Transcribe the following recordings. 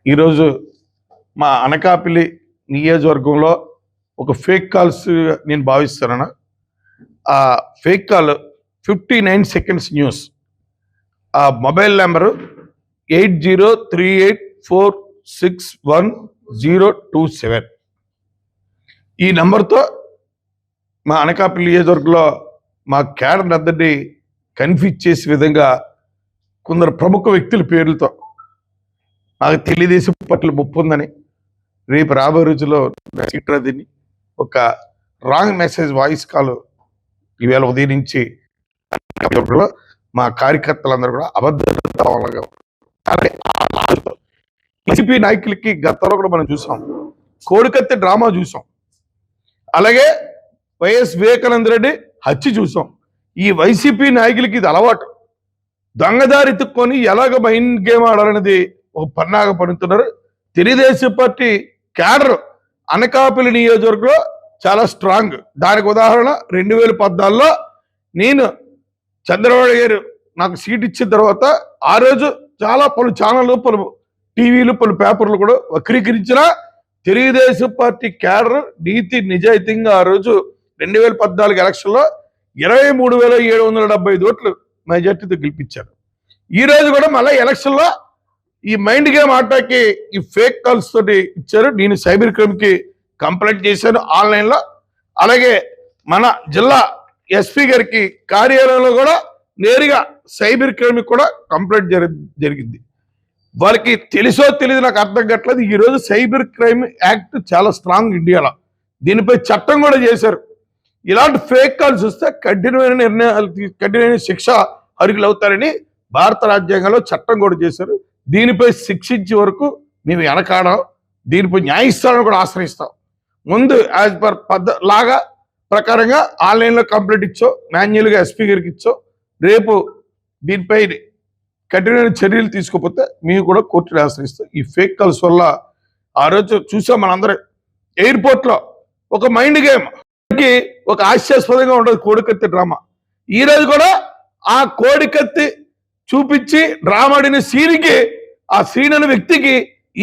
ఈరోజు మా అనకాపల్లి నియోజకవర్గంలో ఒక ఫేక్ కాల్స్ నేను భావిస్తున్నాను. ఆ ఫేక్ కాల్ 59 సెకండ్స్ న్యూస్. ఆ మొబైల్ నెంబరు 8038461027. ఈ నెంబర్తో మా అనకాపల్లి నియోజకవర్గంలో మా క్యాడర్ అందరినీ కన్ఫ్యూజ్ చేసే విధంగా కొందరు ప్రముఖ వ్యక్తుల పేర్లతో నాకు తెలుగుదేశం పట్ల ముప్పు ఉందని, రేపు రాబోయే రోజుల్లో దీన్ని ఒక రాంగ్ మెసేజ్ వాయిస్ కాల్ ఈవేళ ఉదయం నుంచి మా కార్యకర్తలందరూ కూడా అబద్ధాలుగా వైసీపీ నాయకులకి గతంలో కూడా మనం చూసాం, కోడికత్తి డ్రామా చూసాం, అలాగే వైఎస్ వివేకానంద రెడ్డి హత్య చూసాం. ఈ వైసీపీ నాయకులకి ఇది అలవాటు. దొంగదారి ఎత్తుక్కొని ఎలాగ మైండ్ గేమ్ ఆడాలనేది ఒక పన్నాగ పడుతున్నారు. తెలుగుదేశం పార్టీ క్యాడర్ అనకాపల్లి నియోజకవర్గంలో చాలా స్ట్రాంగ్. దానికి ఉదాహరణ 2014లో నేను చంద్రబాబు గారు నాకు సీట్ ఇచ్చిన తర్వాత ఆ రోజు చాలా పలు ఛానళ్ళు, పలు టీవీలు, పలు పేపర్లు కూడా వక్రీకరించిన తెలుగుదేశం పార్టీ క్యాడర్ నీతి నిజాయితీగా ఆ రోజు 2014 ఎలక్షన్లో 23,775 ఓట్లు మెజార్టీతో గెలిపించారు. ఈ రోజు కూడా మళ్ళీ ఎలక్షన్లో ఈ మైండ్ గేమ్ ఆటకి ఈ ఫేక్ కాల్స్ తోటి ఇచ్చారు. నేను సైబర్ క్రైమ్కి కంప్లైంట్ చేశాను ఆన్లైన్లో. అలాగే మన జిల్లా ఎస్పీ గారికి కార్యాలయంలో కూడా నేరుగా సైబర్ క్రైమ్ కూడా కంప్లైంట్ జరిగింది. వాళ్ళకి తెలుసో తెలియదు నాకు అర్థం కావట్లేదు. ఈరోజు సైబర్ క్రైమ్ యాక్ట్ చాలా స్ట్రాంగ్ ఇండియాలో, దీనిపై చట్టం కూడా చేశారు. ఇలాంటి ఫేక్ కాల్స్ వస్తే కఠినమైన నిర్ణయాలు, కఠినమైన శిక్ష అర్హులు అవుతారని భారత రాజ్యాంగంలో చట్టం కూడా చేశారు. దీనిపై శిక్షించే వరకు మేము వెనకాడం, దీనిపై న్యాయస్థానం కూడా ఆశ్రయిస్తాం. ముందు యాజ్ పర్ లాగా ప్రకారంగా ఆన్లైన్లో కంప్లైంట్ ఇచ్చో, మాన్యువల్గా ఎస్పీ గారికి ఇచ్చో, రేపు దీనిపై కఠినమైన చర్యలు తీసుకోకపోతే మేము కూడా కోర్టుని ఆశ్రయిస్తాం. ఈ ఫేక్ కాల్స్ వల్ల ఆ రోజు చూసాం మనందరం ఎయిర్పోర్ట్లో ఒక మైండ్ గేమ్, ఒక హాస్యాస్పదంగా ఉండదు కోడికత్తి డ్రామా. ఈ రోజు కూడా ఆ కోడికత్తి చూపించి డ్రామాడిన సీన్కి, ఆ సీన్ అనే వ్యక్తికి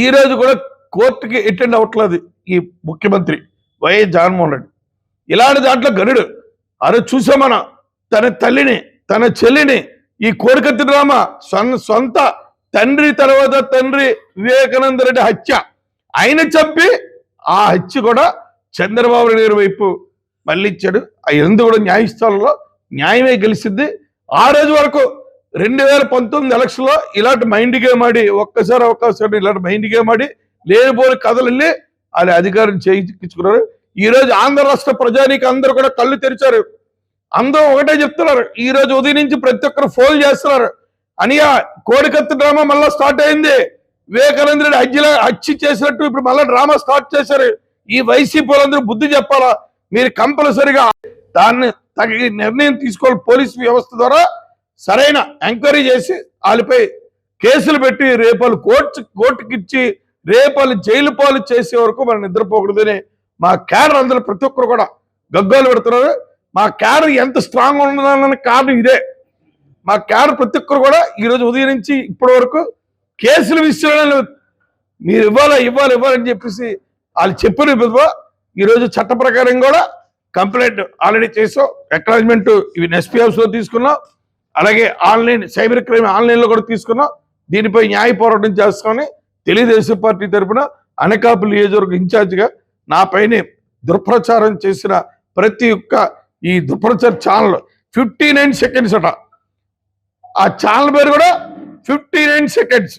ఈ రోజు కూడా కోర్టుకి అటెండ్ అవ్వట్లేదు ఈ ముఖ్యమంత్రి వైఎస్ జగన్మోహన్ రెడ్డి. ఇలాంటి దాంట్లో గరుడు ఆ రోజు చూసాం మనం, తన తల్లిని, తన చెల్లిని ఈ కోడికత్తి డ్రామా సొంత తండ్రి తర్వాత తండ్రి వివేకానంద రెడ్డి హత్య ఆయన చంపి ఆ హత్య కూడా చంద్రబాబు నాయుడు వైపు మళ్ళీ ఇచ్చాడు. ఎందు కూడా న్యాయస్థానంలో న్యాయమే గెలిచింది. ఆ రోజు వరకు 2019 ఎలక్షన్లో ఇలాంటి మైండ్ గేమ్ ఆడి ఒక్కసారి ఇలాంటి మైండ్ గేమ్ ఆడి లేనిపోని కథలు వెళ్ళి వాళ్ళ అధికారం చేయించుకున్నారు. ఈ రోజు ఆంధ్ర రాష్ట్ర ప్రజానికి అందరూ కూడా కళ్ళు తెరిచారు. అందరూ ఒకటే చెప్తున్నారు. ఈ రోజు ఉదయం నుంచి ప్రతి ఒక్కరు ఫోన్ చేస్తున్నారు, అనియా కోడికత్తి డ్రామా మళ్ళీ స్టార్ట్ అయింది, వివేకానంద రెడ్డి హత్య చేసినట్టు ఇప్పుడు మళ్ళీ డ్రామా స్టార్ట్ చేశారు. ఈ వైసీపీ వాళ్ళందరూ బుద్ధి చెప్పాలా, మీరు కంపల్సరిగా దాన్ని తగిన నిర్ణయం తీసుకోవాలి. పోలీసు వ్యవస్థ ద్వారా సరైన ఎంక్వైరీ చేసి వాళ్ళపై కేసులు పెట్టి రేపాలు కోర్టుకి ఇచ్చి రేపాలు జైలు పాలు చేసే వరకు మనం నిద్రపోకూడదని మా క్యాడర్ అందరూ ప్రతి ఒక్కరు కూడా గగ్గోలు పెడుతున్నారు. మా క్యాడర్ ఎంత స్ట్రాంగ్ ఉండడానికి కారణం ఇదే. మా క్యాడర్ ప్రతి ఒక్కరు కూడా ఈరోజు ఉదయం నుంచి ఇప్పటి వరకు కేసుల విషయంలో మీరు ఇవ్వాలని చెప్పేసి వాళ్ళు చెప్పిన విధంగా ఈరోజు చట్ట ప్రకారం కూడా కంప్లైంట్ ఆల్రెడీ చేసాం. అక్నాలజ్మెంట్ ఇవి ఎస్పీ హౌస్లో తీసుకున్నాం, అలాగే ఆన్లైన్ సైబర్ క్రైమ్ ఆన్లైన్లో కూడా తీసుకున్నాం. దీనిపై న్యాయ పోరాటం చేస్తామని తెలుగుదేశం పార్టీ తరఫున అనకాపల్లి నియోజకవర్గ ఇన్ఛార్జిగా నా పైనే దుర్ప్రచారం చేసిన ప్రతి ఒక్క ఈ దుర్ప్రచార ఛానల్ 59 సెకండ్స్ అట. ఆ ఛానల్ పేరు కూడా 59 సెకండ్స్,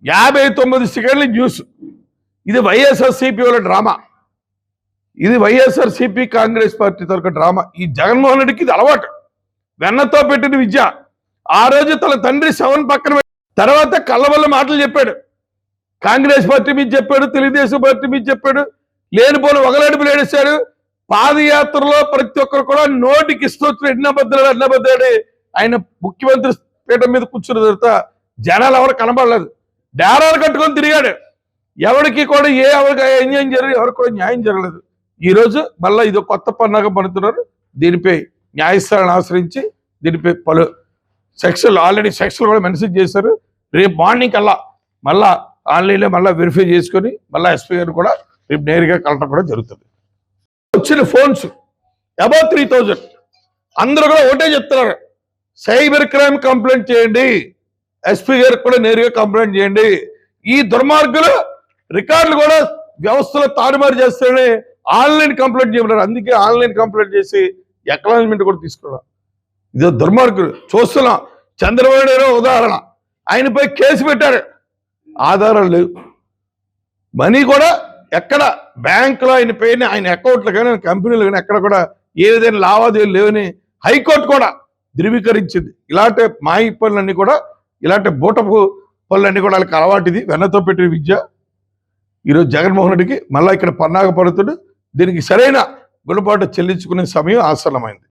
59 సెకండ్ల న్యూస్. ఇది వైఎస్ఆర్సీపీ వాళ్ళ డ్రామా, ఇది వైఎస్ఆర్సీపీ కాంగ్రెస్ పార్టీ తరఫు డ్రామా. ఈ జగన్మోహన్ రెడ్డికి ఇది అలవాటు, వెన్నతో పెట్టిన విద్య. ఆ రోజు తన తండ్రి శవన్ పక్కన తర్వాత కళ్ళవల్ల మాటలు చెప్పాడు, కాంగ్రెస్ పార్టీ మీద చెప్పాడు, తెలుగుదేశం పార్టీ మీద చెప్పాడు, లేనిపోని ఒకలాడిపు లేడేశాడు. పాదయాత్రలో ప్రతి ఒక్కరు కూడా నోటికి ఇస్తొచ్చిన ఎన్నబద్దాడు. ఆయన ముఖ్యమంత్రి పీఠం మీద కూర్చున్న తర్వాత జనాలు ఎవరు కనబడలేదు, డేరాలు కట్టుకొని తిరిగాడు. ఎవరికి కూడా ఎవరికి అన్యాయం జరగదు, ఎవరికి కూడా న్యాయం జరగలేదు. ఈరోజు మళ్ళీ ఇది కొత్త పన్నాగం పడుతున్నారు. దీనిపై న్యాయస్థానాన్ని ఆశ్రయించి దీనిపై పలు సెక్షన్లు ఆల్రెడీ సెక్షన్లు కూడా మెన్షన్ చేశారు. రేపు మార్నింగ్ కల్లా మళ్ళా ఆన్లైన్లో మళ్ళీ వెరిఫై చేసుకొని మళ్ళీ ఎస్పీ గారు కూడా రేపు నేరుగా కలెక్టర్ కూడా జరుగుతుంది. వచ్చిన ఫోన్స్ అబౌట్ 3000. అందరూ కూడా ఒకటే చెప్తున్నారు, సైబర్ క్రైమ్ కంప్లైంట్ చేయండి, ఎస్పీ గారికి కూడా నేరుగా కంప్లైంట్ చేయండి. ఈ దుర్మార్గులు రికార్డులు కూడా వ్యవస్థలో తారుమారు చేస్తారని ఆన్లైన్ కంప్లైంట్ చేయమన్నారు. అందుకే ఆన్లైన్ కంప్లైంట్ చేసి అక్నాలెడ్జ్మెంట్ కూడా తీసుకున్నాం. ఇదో దుర్మార్గులు చూస్తున్నాం. చంద్రబాబు నాయుడు ఉదాహరణ, ఆయనపై కేసు పెట్టారు, ఆధారాలు లేవు. మనీ కూడా ఎక్కడ బ్యాంకులో ఆయన పేరుని ఆయన అకౌంట్లు కానీ కంపెనీలు కానీ ఎక్కడ కూడా ఏ విధంగా లావాదేవీలు లేవని హైకోర్టు కూడా ధృవీకరించింది. ఇలాంటి మాయి పనులన్నీ కూడా, ఇలాంటి బూటపు పనులన్నీ కూడా వాళ్ళకి అలవాటిది, వెన్నతో పెట్టిన విద్య. ఈరోజు జగన్మోహన్ రెడ్డికి మళ్ళీ ఇక్కడ పన్నాగ పడుతుడు. దీనికి సరైన గుణపాటు చెల్లించుకునే సమయం ఆసన్నమైంది.